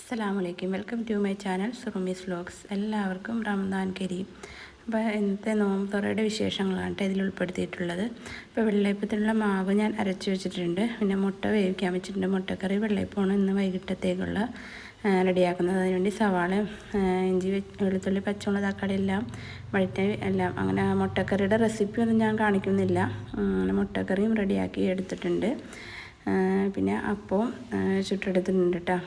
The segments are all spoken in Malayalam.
അസ്സലാമലൈക്കും. Welcome to my channel Surumi's vlogs. എല്ലാവർക്കും റമദാൻ കരീം. അപ്പോൾ ഇന്നത്തെ നോമ്പ് തുറയുടെ വിശേഷങ്ങളാണ് ഇതിൽ ഉൾപ്പെടുത്തിയിട്ടുള്ളത്. ഇപ്പോൾ വെള്ളയപ്പത്തിനുള്ള മാവ് ഞാൻ അരച്ച് വെച്ചിട്ടുണ്ട്. പിന്നെ മുട്ട വേവിക്കാൻ വെച്ചിട്ടുണ്ട്. മുട്ടക്കറി വെള്ളയപ്പമാണ് ഇന്ന് വൈകിട്ടത്തേക്കുള്ള റെഡിയാക്കുന്നത്. അതിനുവേണ്ടി സവാള, ഇഞ്ചി, വെളുത്തുള്ളി, പച്ചമുളക്, തക്കാളി എല്ലാം വഴറ്റി എല്ലാം അങ്ങനെ മുട്ടക്കറിയുടെ റെസിപ്പി ഒന്നും ഞാൻ കാണിക്കുന്നില്ല. മുട്ടക്കറിയും റെഡിയാക്കി എടുത്തിട്ടുണ്ട്. പിന്നെ അപ്പവും ചുട്ടെടുത്തിട്ടുണ്ട് കേട്ടോ.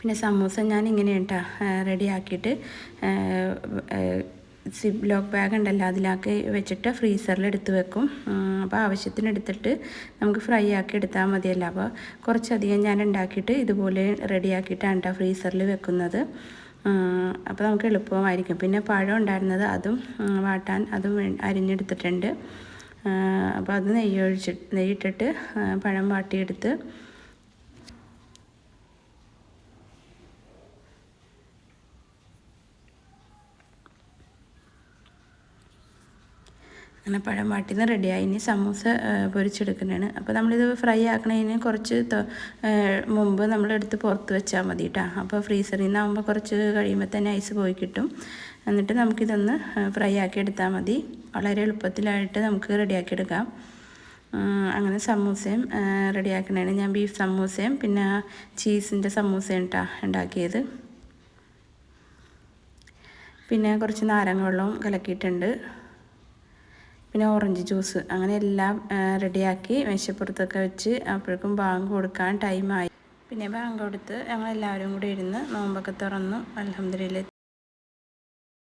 പിന്നെ സമൂസ ഞാൻ ഇങ്ങനെ കേട്ടോ റെഡിയാക്കിയിട്ട് സിപ്പ് ലോക്ക് ബാഗ് ഉണ്ടല്ലോ അതിലാക്കി വെച്ചിട്ട് ഫ്രീസറിൽ എടുത്ത് വെക്കും. അപ്പോൾ ആവശ്യത്തിന് എടുത്തിട്ട് നമുക്ക് ഫ്രൈ ആക്കി എടുത്താൽ മതിയല്ലോ. അപ്പോൾ കുറച്ചധികം ഞാൻ ഉണ്ടാക്കിയിട്ട് ഇതുപോലെ റെഡിയാക്കിയിട്ടാണ് കേട്ടോ ഫ്രീസറിൽ വെക്കുന്നത്. അപ്പോൾ നമുക്ക് എളുപ്പമായിരിക്കും. പിന്നെ പഴം ഉണ്ടായിരുന്നത് അതും വാട്ടാൻ അതും അരിഞ്ഞെടുത്തിട്ടുണ്ട്. അപ്പോൾ അത് നെയ്യിട്ടിട്ട് പഴം വാട്ടിയെടുത്ത് അങ്ങനെ പഴം വാട്ടിന്ന് റെഡിയായി. ഇനി സമൂസ പൊരിച്ചെടുക്കുന്നതാണ്. അപ്പോൾ നമ്മളിത് ഫ്രൈ ആക്കണതിന് കുറച്ച് മുമ്പ് നമ്മളെടുത്ത് പുറത്ത് വെച്ചാൽ മതി കേട്ടോ. അപ്പോൾ ഫ്രീസറിൽ നിന്നാകുമ്പോൾ കുറച്ച് കഴിയുമ്പോൾ തന്നെ ഐസ് പോയി കിട്ടും. എന്നിട്ട് നമുക്കിതൊന്ന് ഫ്രൈ ആക്കി എടുത്താൽ മതി. വളരെ എളുപ്പത്തിലായിട്ട് നമുക്ക് റെഡിയാക്കി എടുക്കാം. അങ്ങനെ സമൂസയും റെഡിയാക്കണതാണ്. ഞാൻ ബീഫ് സമൂസയും പിന്നെ ചീസിൻ്റെ സമൂസയും കേട്ടോ ഉണ്ടാക്കിയത്. പിന്നെ കുറച്ച് നാരങ്ങ വെള്ളവും കലക്കിയിട്ടുണ്ട്. പിന്നെ ഓറഞ്ച് ജ്യൂസ്, അങ്ങനെ എല്ലാം റെഡിയാക്കി മേശപ്പുറത്തൊക്കെ വെച്ച് അപ്പോഴേക്കും ബാങ്ക് കൊടുക്കാൻ ടൈമായി. പിന്നെ ബാങ്ക് കൊടുത്ത് ഞങ്ങളെല്ലാവരും കൂടി ഇരുന്ന് നോമ്പൊക്കെ തുറന്നു. അൽഹംദുലില്ലാഹ്